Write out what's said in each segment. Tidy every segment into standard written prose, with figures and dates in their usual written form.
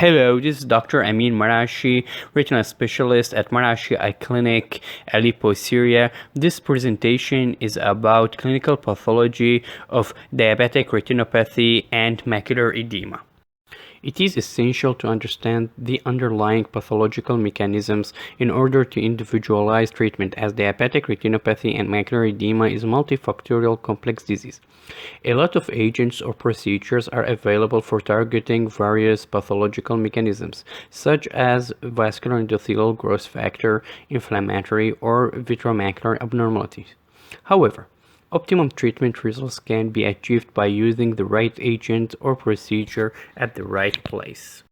Hello, this is Dr. Amin Marashi, retina specialist at Marashi Eye Clinic, Aleppo, Syria. This presentation is about clinical pathology of diabetic retinopathy and macular edema. It is essential to understand the underlying pathological mechanisms in order to individualize treatment, as diabetic retinopathy and macular edema is a multifactorial complex disease. A lot of agents or procedures are available for targeting various pathological mechanisms, such as vascular endothelial growth factor, inflammatory, or vitreomacular abnormalities. However, optimum treatment results can be achieved by using the right agent or procedure at the right place.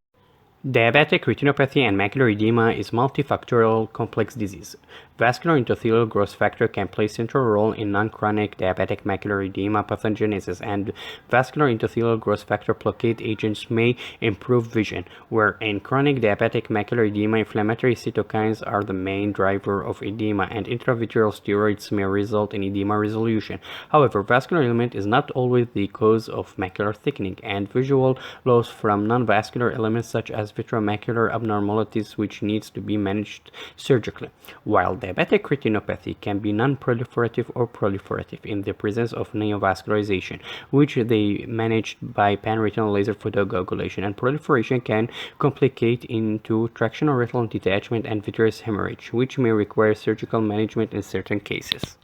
Diabetic retinopathy and macular edema is multifactorial complex disease. Vascular endothelial growth factor can play a central role in non-chronic diabetic macular edema pathogenesis, and vascular endothelial growth factor blockade agents may improve vision, where in chronic diabetic macular edema, inflammatory cytokines are the main driver of edema, and intravitreal steroids may result in edema resolution. However, vascular element is not always the cause of macular thickening, and visual loss from non-vascular elements such as vitreomacular abnormalities, which needs to be managed surgically, while diabetic retinopathy can be non-proliferative or proliferative in the presence of neovascularization, which they managed by panretinal laser photocoagulation, and proliferation can complicate into tractional retinal detachment and vitreous hemorrhage, which may require surgical management in certain cases.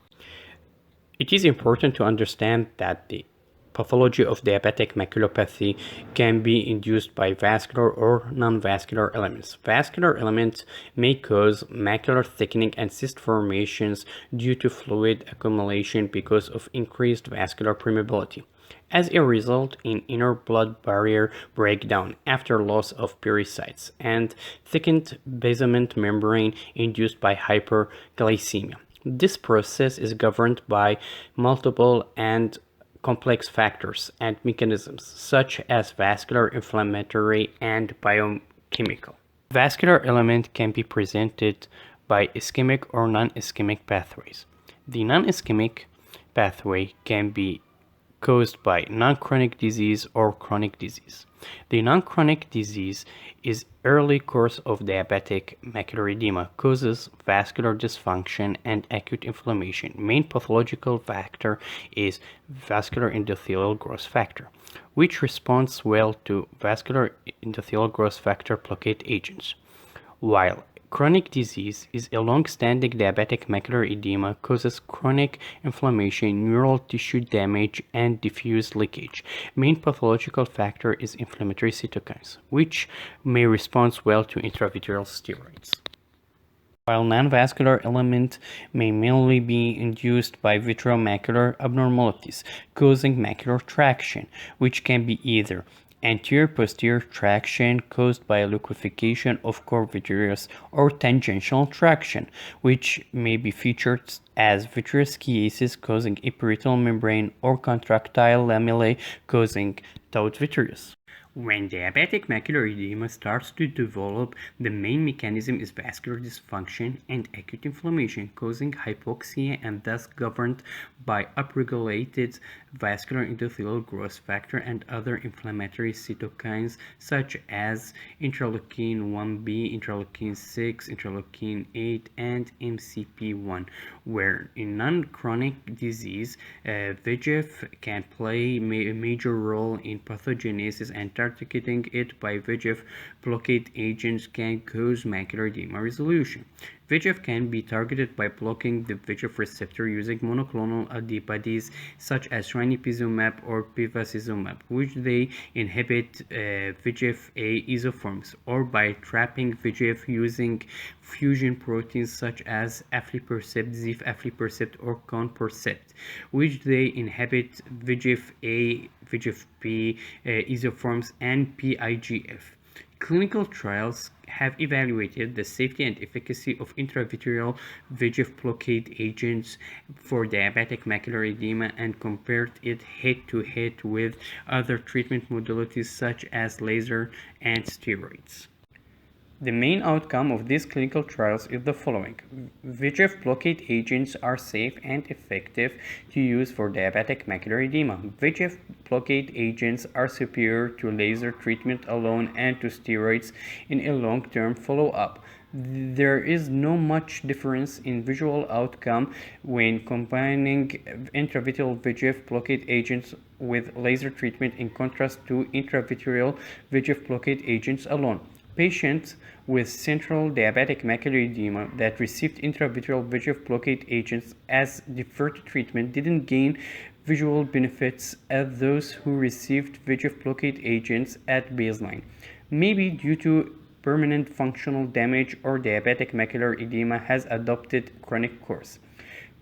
It is important to understand that the pathology of diabetic maculopathy can be induced by vascular or non-vascular elements. Vascular elements may cause macular thickening and cyst formations due to fluid accumulation because of increased vascular permeability. As a result, in inner blood barrier breakdown after loss of pericytes and thickened basement membrane induced by hyperglycemia. This process is governed by multiple and complex factors and mechanisms such as vascular, inflammatory, and biochemical. Vascular element can be presented by ischemic or non-ischemic pathways. The non-ischemic pathway can be caused by non-chronic disease or chronic disease. The non-chronic disease is early course of diabetic macular edema, causes vascular dysfunction and acute inflammation. Main pathological factor is vascular endothelial growth factor, which responds well to vascular endothelial growth factor blockade agents, while chronic disease is a long-standing diabetic macular edema, causes chronic inflammation, neural tissue damage, and diffuse leakage. Main pathological factor is inflammatory cytokines, which may respond well to intravitreal steroids. While non-vascular element may mainly be induced by vitreomacular abnormalities, causing macular traction, which can be either anterior-posterior traction caused by liquefaction of core vitreous, or tangential traction, which may be featured as vitreous chiasis causing epiretinal membrane, or contractile lamellae causing taut vitreous. When diabetic macular edema starts to develop, the main mechanism is vascular dysfunction and acute inflammation, causing hypoxia, and thus governed by upregulated vascular endothelial growth factor and other inflammatory cytokines such as interleukin 1b, interleukin 6, interleukin 8, and MCP1. Where in non-chronic disease, VEGF can play a major role in pathogenesis, and targeting it by VEGF blockade agents can cause macular edema resolution. VEGF can be targeted by blocking the VEGF receptor using monoclonal antibodies such as ranibizumab or bevacizumab, which they inhibit VEGF-A isoforms, or by trapping VEGF using fusion proteins such as aflibercept, zif-aflibercept, or conpercept, which they inhibit VEGF-A, VEGF-B isoforms, and PIGF. Clinical trials have evaluated the safety and efficacy of intravitreal VEGF blockade agents for diabetic macular edema and compared it head-to-head with other treatment modalities such as laser and steroids. The main outcome of these clinical trials is the following. VEGF blockade agents are safe and effective to use for diabetic macular edema. VEGF blockade agents are superior to laser treatment alone and to steroids in a long-term follow-up. There is no much difference in visual outcome when combining intravitreal VEGF blockade agents with laser treatment in contrast to intravitreal VEGF blockade agents alone. Patients with central diabetic macular edema that received intravitreal VEGF blockade agents as deferred treatment didn't gain visual benefits as those who received VEGF blockade agents at baseline, maybe due to permanent functional damage or diabetic macular edema has adopted chronic course.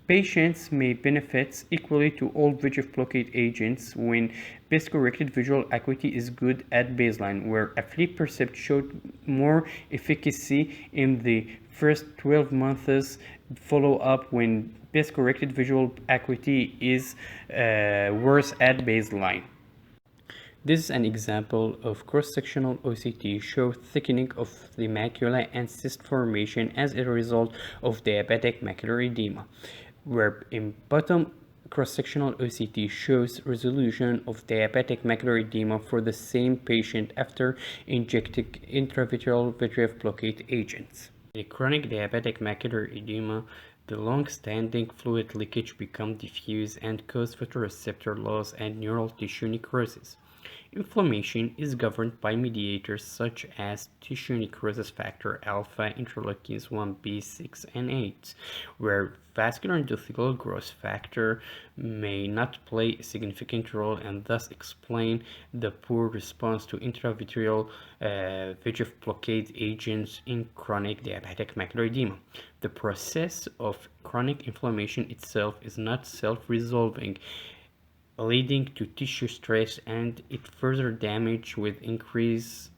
Patients may benefit equally to all VEGF blockade agents when best-corrected visual acuity is good at baseline, where aflibercept showed more efficacy in the first 12 months follow-up when best-corrected visual acuity is worse at baseline. This is an example of cross-sectional OCT show thickening of the macula and cyst formation as a result of diabetic macular edema, where in bottom cross-sectional OCT shows resolution of diabetic macular edema for the same patient after injecting intravitreal VEGF blockade agents. In chronic diabetic macular edema, the long-standing fluid leakage becomes diffuse and causes photoreceptor loss and neural tissue necrosis. Inflammation is governed by mediators such as tissue necrosis factor alpha, interleukins 1b, 6, and 8, where vascular endothelial growth factor may not play a significant role and thus explain the poor response to intravitreal VEGF blockade agents in chronic diabetic macular edema. The process of chronic inflammation itself is not self-resolving, leading to tissue stress and it further damage with increased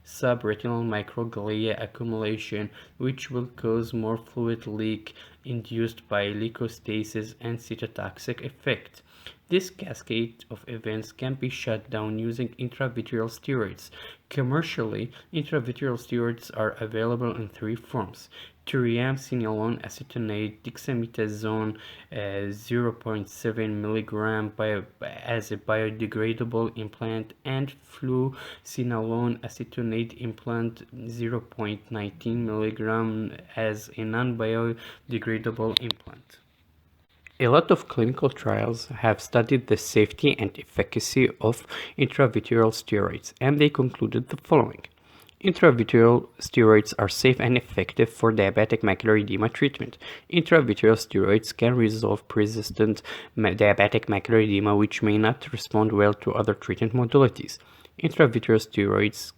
subretinal microglia accumulation, which will cause more fluid leak induced by leukostasis and cytotoxic effect. This cascade of events can be shut down using intravitreal steroids. Commercially, intravitreal steroids are available in three forms: triamcinolone acetonate, dexamethasone 0.7 mg as a biodegradable implant, and fluocinolone acetonate implant 0.19 mg as a non-biodegradable implant. A lot of clinical trials have studied the safety and efficacy of intravitreal steroids, and they concluded the following. Intravitreal steroids are safe and effective for diabetic macular edema treatment. Intravitreal steroids can resolve persistent diabetic macular edema, which may not respond well to other treatment modalities. Intravitreal steroids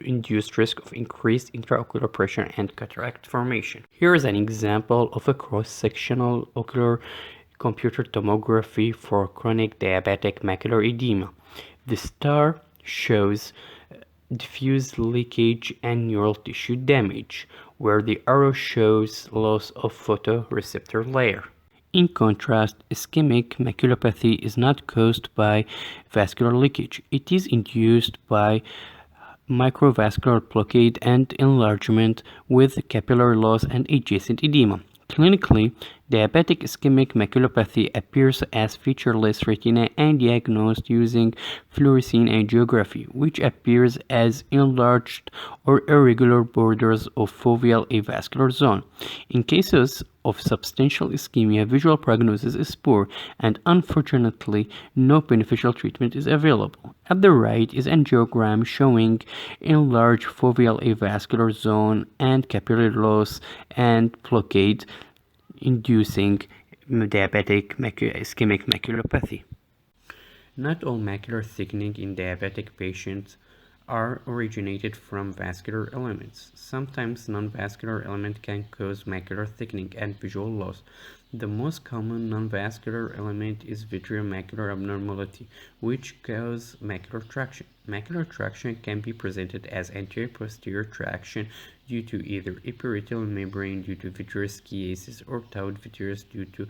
induce risk of increased intraocular pressure and cataract formation. Here is an example of a cross-sectional ocular computer tomography for chronic diabetic macular edema. The star shows diffuse leakage and neural tissue damage, where the arrow shows loss of photoreceptor layer. In contrast, ischemic maculopathy is not caused by vascular leakage. It is induced by microvascular blockade and enlargement with capillary loss and adjacent edema. Clinically, diabetic ischemic maculopathy appears as featureless retina and diagnosed using fluorescein angiography, which appears as enlarged or irregular borders of foveal avascular zone. In cases of substantial ischemia, visual prognosis is poor, and unfortunately, no beneficial treatment is available. At the right is angiogram showing enlarged foveal avascular zone and capillary loss and blockade, inducing diabetic ischemic maculopathy. Not all macular thickening in diabetic patients are originated from vascular elements. Sometimes non-vascular element can cause macular thickening and visual loss. The most common non-vascular element is vitreomacular abnormality, which causes macular traction. Macular traction can be presented as anterior-posterior traction due to either epiretinal membrane due to vitreous chiasis or tau vitreous due to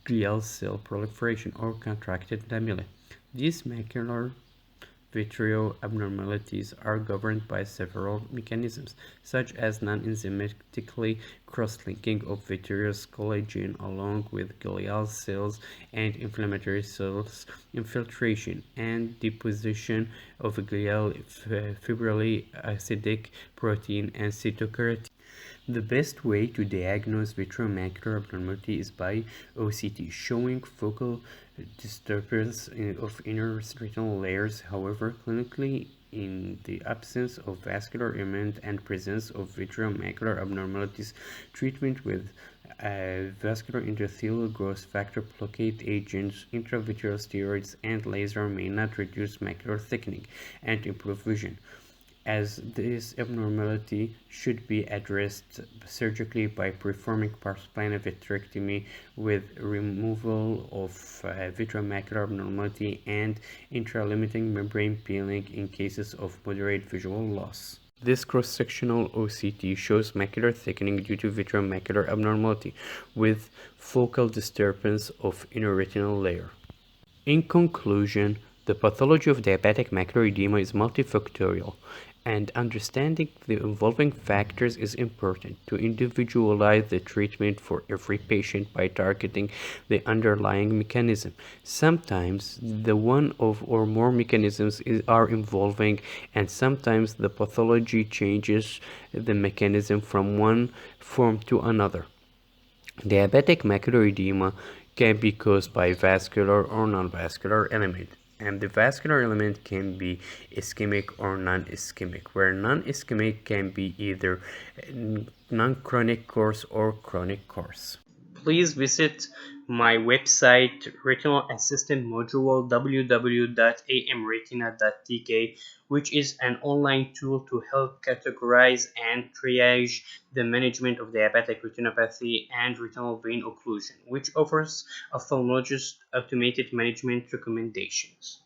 glial cell proliferation or contracted lamellae. These macular vitreal abnormalities are governed by several mechanisms, such as non-enzymatically cross-linking of vitreous collagen along with glial cells and inflammatory cells, infiltration and deposition of glial fibrillary acidic protein and cytokeratin. The best way to diagnose vitreomacular abnormality is by OCT, showing focal disturbance of inner retinal layers. However, clinically, in the absence of vascular element and presence of vitreomacular abnormalities, treatment with vascular endothelial growth factor blockade agents, intravitreal steroids, and laser may not reduce macular thickening and improve vision, as this abnormality should be addressed surgically by performing partial vitrectomy with removal of vitreomacular abnormality and intralimiting membrane peeling in cases of moderate visual loss. This cross-sectional OCT shows macular thickening due to vitreomacular abnormality with focal disturbance of inner retinal layer. In conclusion, the pathology of diabetic macular edema is multifactorial, and understanding the involving factors is important to individualize the treatment for every patient by targeting the underlying mechanism. Sometimes the one of or more mechanisms are involving, and sometimes the pathology changes the mechanism from one form to another. Diabetic macular edema can be caused by vascular or non-vascular element, and the vascular element can be ischemic or non-ischemic, where non-ischemic can be either non-chronic course or chronic course. Please visit my website Retinal Assistant Module www.amretina.tk, which is an online tool to help categorize and triage the management of diabetic retinopathy and retinal vein occlusion, which offers ophthalmologist automated management recommendations.